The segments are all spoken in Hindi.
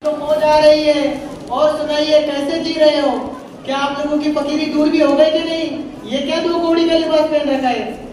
तो मौज आ रही है। और सुनाइए, कैसे जी रहे हो? क्या आप लोगों की फकीरी दूर भी हो गई कि नहीं? ये क्या दो कौड़ी का लिबास पहन रखा है?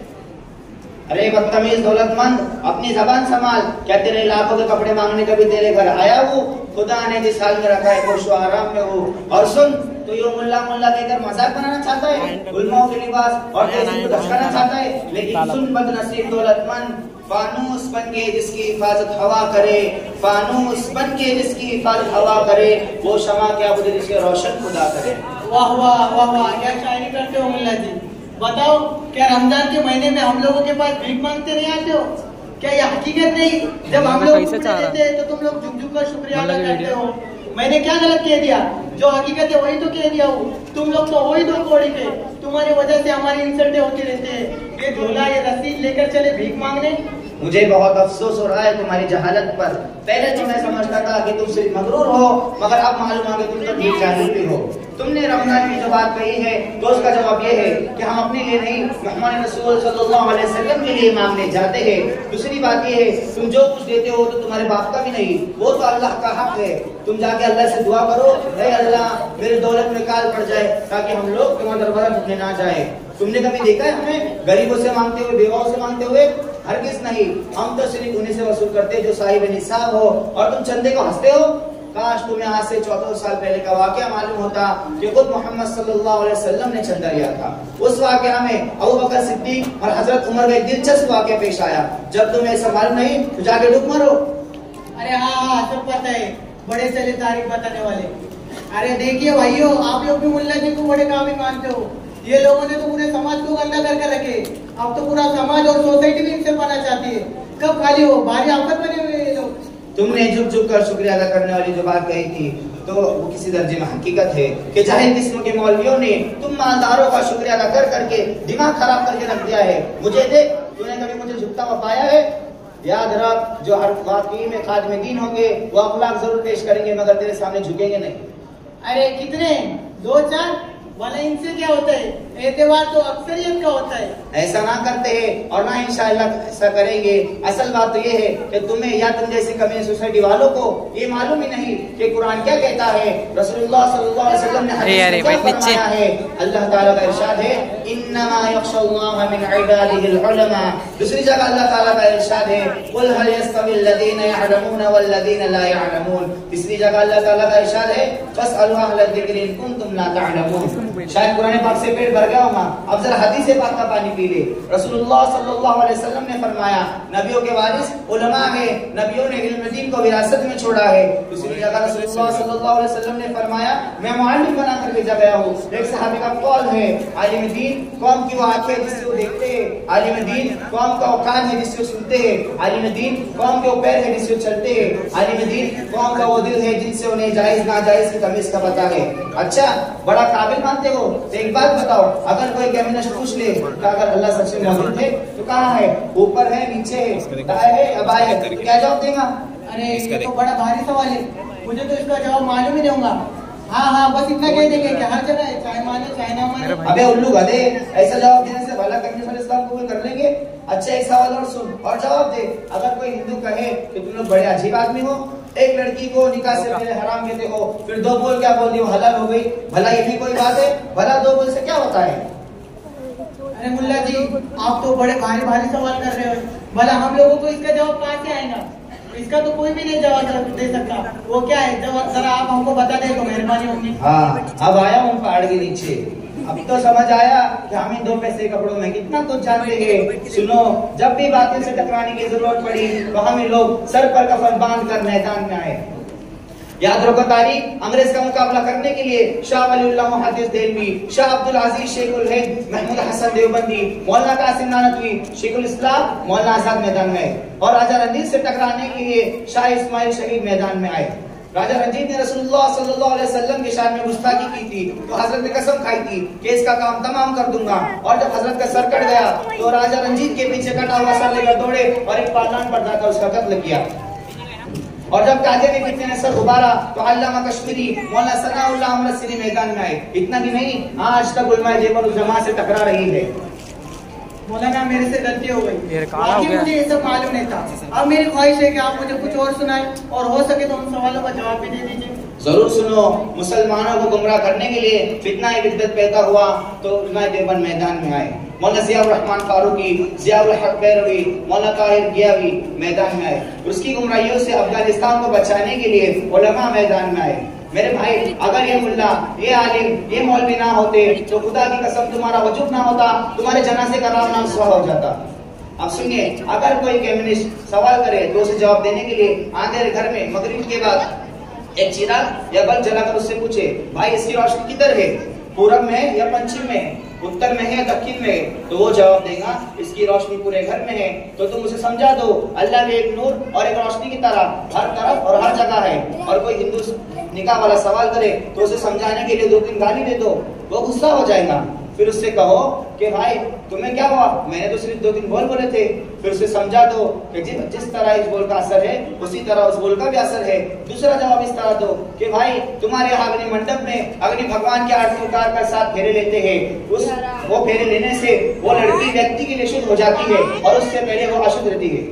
अरे बदतमीज दौलतमंद, अपनी जबान संभाल। क्या तेरे लाखों के कपड़े मांगने कभी तेरे घर आया हूँ? खुदा ने जिस हाल में रखा है खुश आराम में हो। और सुन, तो ये मुल्ला मुल्ला कहकर मजाक बनाना चाहता है, गुलमाओं के लिबास और तेजी को दर्शाना चाहता है। लेकिन सुन बदनसीब दौलतमंद, फानूस बन के जिसकी हिफाजत हवा करे, फानूस बन के जिसकी हिफाजत हवा करे, वो शमा क्या बुझे जिसके रोशन खुदा करे। वाह वाह वाह वाह, क्या शायरी करते हो मुल्ला जी। बताओ, क्या रमजान के महीने में हम लोगों के पास भीख मांगते नहीं आते हो? क्या ये हकीकत नहीं? जब हम लोग देते हैं तो तुम लोग झुक झुक कर शुक्रिया अदा करते हो। मैंने क्या गलत कह दिया? जो हकीकत है वही तो कह दिया हूँ। तुम लोग तो वही दो कौड़ी के, तुम्हारी वजह से हमारी इंसल्टें होती रहती है। ये झोला ये रसीद लेकर चले भीख मांगने। मुझे बहुत अफसोस हो रहा है तुम्हारी जहालत पर। पहले तो मैं समझता था कि तुम सिर्फ मगरूर हो, मगर अब मालूम आ गया तुम तो ठीक जाहिल भी हो। तुमने रमजान में जो बात कही है तो उसका जवाब ये है कि हम अपने लिए नहीं, मोहम्मद रसूल सल्लल्लाहु अलैहि वसल्लम के लिए मांगने जाते हैं। दूसरी बात ये है, तुम जो कुछ देते हो तो तुम्हारे बाप का भी नहीं, वो तो अल्लाह का हक है। तुम जाके अल्लाह से दुआ करो, हे अल्लाह मेरी दौलत में काल पड़ जाए ताकि हम लोग तुम्हारे दरबार झुकने ना जाए। तुमने कभी देखा है हमें गरीबों से मांगते हुए, बेवाओं से मांगते हुए? हरगिज़ नहीं। हम तो सिर्फ उन्हीं से वसूल करते हैं जो साहिब निसाब हो, और तुम चंदे को हंसते हो। काश तुम्हें आज से 14 साल पहले का वाकया मालूम होता कि खुद मोहम्मद सल्लल्लाहु अलैहि वसल्लम ने चंदा लिया था। उस वाकया में अबू बकर सिद्दीक और हजरत उमर का एक दिलचस्प वाकया पेश आया। जब तुम्हें ऐसा मालूम नहीं तो जाके डूब मरो। अरे हाँ हाँ, सब पता है, बड़े चले तारीख बताने वाले। अरे देखिए भाइयों, आप लोग भी मुल्ला जी को बड़े काबिल मानते हो। ये लोगों ने तो पूरे समाज को गंदा करके रखे। अब तो पूरा समाज और सोसाइटी भी इनसे पाना चाहती है। कब खाली हो, भारी आफत बने हुए ये लोग। तुमने झुक झुक कर शुक्रिया अदा करने वाली जो बात कही थी तो वो किसी दर्जे में हकीकत है कि जाहिल किस्म के मौलवियों ने तुम मालदारों का शुक्रिया अदा कर करके दिमाग खराब करके रख दिया है। मुझे देख, तूने कभी मुझे झुकता हुआ पाया है? याद रख, जो हर वाकई में खादिम दीन होंगे वो अखलाक जरूर पेश करेंगे मगर तेरे सामने झुकेंगे नहीं। अरे कितने? 2-4? भला इनसे क्या होता है? एतबार तो अक्सरियत का होता है। ऐसा ना करते हैं और ना इंशाअल्लाह ऐसा करेंगे। असल बात तो ये है कि तुम्हें या तुम जैसे कमी सोसाइटी वालों को ये मालूम ही नहीं कि कुरान क्या कहता है, रसूलुल्लाह सल्लल्लाहु अलैहि वसल्लम ने हदीस में क्या फरमाया है। अल्लाह ताला का इरशाद है, इन्नमा यख्शल्लाह मिन इबादिहिल उलमा। दूसरी जगह अल्लाह ताला का इरशाद है, कुल हल यस्तविल लदीना यअलमून वल लदीना ला यअलमून। तीसरी जगह अल्लाह ताला का इरशाद है, फस्अलू अहल ज़िक्रि इन कुंतुम ला तअलमून। शायद कुरान पाक से पेट भर गया होगा, अब जरा हदीस पाक का पानी पी ले। रसूलुल्लाह सल्लल्लाहु अलैहि वसल्लम ने फरमाया, नबियों के वारिस उलमा है, नबियों ने इल्म दीन को विरासत में छोड़ा है। दूसरी जगह रसूलुल्लाह सल्लल्लाहु अलैहि वसल्लम ने फरमाया, मैं मुअल्लिम बना कर भेजा गया हूँ। एक सहाबी का कौल है, आलिम दीन कौम की वो आंखें जिससे वो देखते हैं, आलिम दीन कौम का वो कान है जिससे वो सुनते हैं, आलिम दीन कौम के वो पैर है जिससे वो चलते हैं, आलिम दीन कौम का वो दिल है जिनसे उन्हें जायज नाजायज की तमीज का पता है। अच्छा, बड़ा काबिल मानते हो तो एक बात बताओ, अगर कोई कैबिनेट पूछ ले तो अगर अल्लाह सबसे मौजूद है तो कहाँ है? ऊपर है, नीचे है, दाएं है या बाएं है? तो क्या जवाब देगा? अरे ये तो बड़ा भारी सवाल है, मुझे तो इसका जवाब मालूम ही नहीं होगा। हाँ हाँ, बस इतना कह देंगे कि हर जगह है, चाहे माने चाहे ना माने। अबे उल्लू गधे, ऐसा जवाब देने से भला करने वाले इस्लाम कबूल कर लेंगे? अच्छा, एक सवाल और सुन और जवाब दे। अगर कोई हिंदू कहे कि तुम लोग बड़े अजीब आदमी हो, एक लड़की को निकाह से पहले हराम कहते हो, फिर दो बोल क्या बोल दी वो हलाल हो गई, भला ये भी कोई बात है? भला दो बोल से क्या होता है? अरे मुल्ला जी, आप तो बड़े भारी भारी सवाल कर रहे हो। भला हम लोगों को इसका जवाब कहाँ से आएगा? इसका तो कोई भी नहीं जवाब दे सकता। वो क्या है, जवाब जरा आप हमको बता दे तो मेहरबानी होगी। हाँ, अब आया हूँ पहाड़ के नीचे, अब तो समझ आया कि हम इन 2 पैसे कपड़ों में कितना कुछ जानते हैं। सुनो, जब भी बातिल से टकराने की जरूरत पड़ी तो हमें लोग सर पर कफन बांध कर मैदान में आए। याद रखो तारीख, अंग्रेज का मुकाबला करने के लिए शाह वलीउल्लाह मुहद्दिस देलवी, शाह अब्दुल अजीज शेखुल हिंद, महमूद हसन देवबंदी, मौलाना कासिम नानवी, शेखुल इस्लाम मौलाना आजाद मैदान में आए। और राजा रंजीत से टकराने के लिए शाह इस्माइल शहीद मैदान में आए। राजा रंजीत ने रसूलुल्लाह सल्लल्लाहु अलैहि वसल्लम की शान में गुस्ताखी की थी तो हजरत ने कसम खाई थी कि इसका काम तमाम कर दूंगा। और जब हजरत का सर कट गया तो राजा रंजीत के पीछे कटा हुआ सर लेकर दौड़े और एक पालान पर जाकर उसका कत्ल किया। और जब काजे ने कितने ने सर उबारा तो अल्लामा कश्मीरी, मौलाना सनाउल्लाह अमृतसरी मैदान में आए। इतना भी नहीं, आज तक उलमाए देवबंद उस जमात से टकरा रही है। मौलाना मेरे से गलती हो गई, ये काला हो गया। मुझे ये सब मालूम नहीं था। अब मेरी ख्वाहिश है कि आप मुझे कुछ और सुनाएं और हो सके तो उन सवालों का जवाब भी दे दीजिए। जरूर सुनो। मुसलमानों को गुमराह करने के लिए फितना बिदअत पैदा हुआ तो उलमा देवबंद मैदान में आए। मौलाना जियाउर रहमान फारूकी, जियाउल हक बैरवी, मौलाना ताहिर गियावी मैदान में आए। उसकी गुमराहियों से अफगानिस्तान को बचाने के लिए उलमा मैदान में आए। मेरे भाई, अगर ये मुल्ला, ये आलिम, ये मौलवी ना होते तो खुदा की कसम तुम्हारा वजूद ना होता, तुम्हारे जनाजे का नाम सुहा हो जाता। अब सुनिए, अगर कोई कम्युनिस्ट सवाल करे तो उसे जवाब देने के लिए अंधेरे घर में मगरिब के बाद एक चिराग या बल्ब जलाकर उससे पूछे, भाई इसकी रोशनी किधर है, पूरब में है या पश्चिम में है, उत्तर में है या दक्षिण में है, तो वो जवाब देगा इसकी रोशनी पूरे घर में है। तो तुम उसे समझा दो अल्लाह में एक नूर और एक रोशनी की तरह हर तरफ और हर जगह है। और कोई हिंदू निकाह वाला सवाल करे तो उसे समझाने के लिए 2-3 गाली दे दो, वो गुस्सा हो जाएगा। फिर उससे कहो कि भाई तुम्हें क्या हुआ, मैंने तो सिर्फ 2-3 बोल बोले थे। फिर उसे समझा दो कि जिस तरह इस बोल का असर है उसी तरह उस बोल का भी असर है। दूसरा जवाब इस तरह दो कि भाई तुम्हारे यहाँ अग्नि मंडप में अग्नि भगवान के आरती उतार कर 7 फेरे लेते हैं, वो फेरे लेने से वो लड़की व्यक्ति के लिए शुद्ध हो जाती है और उससे पहले वो अशुद्ध रहती है।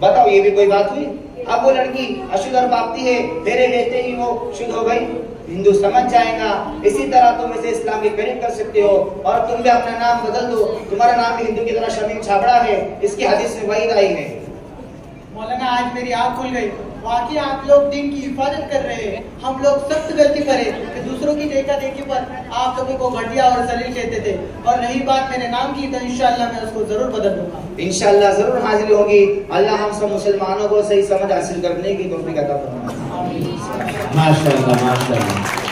बताओ ये भी कोई बात हुई? अब वो लड़की अशुद्ध और पापती है, फेरे लेते ही वो शुद्ध हो गई, हिंदू समझ जाएगा। इसी तरह तुम इसे इस्लाम की करीब कर सकते हो और तुम भी अपना नाम बदल दो, तुम्हारा नाम भी हिंदू की तरह शमीम छाबड़ा है, इसकी हदीस में वही आई है। मौलाना आज मेरी आँख खुल गई, वाकई आप लोग दिन की हिफाजत कर रहे हैं। हम लोग सख्त गलती करे कि दूसरों की देखा देखी पर आप लोगों को घटिया और जलील कहते थे। और रही बात मेरे नाम की तो इंशाअल्लाह मैं उसको जरूर बदल दूंगा। इंशाअल्लाह जरूर हाजिर होगी। अल्लाह हम सब मुसलमानों को सही समझ हासिल करने की तौफीक अता फरमाए। माशाअल्लाह माशाअल्लाह।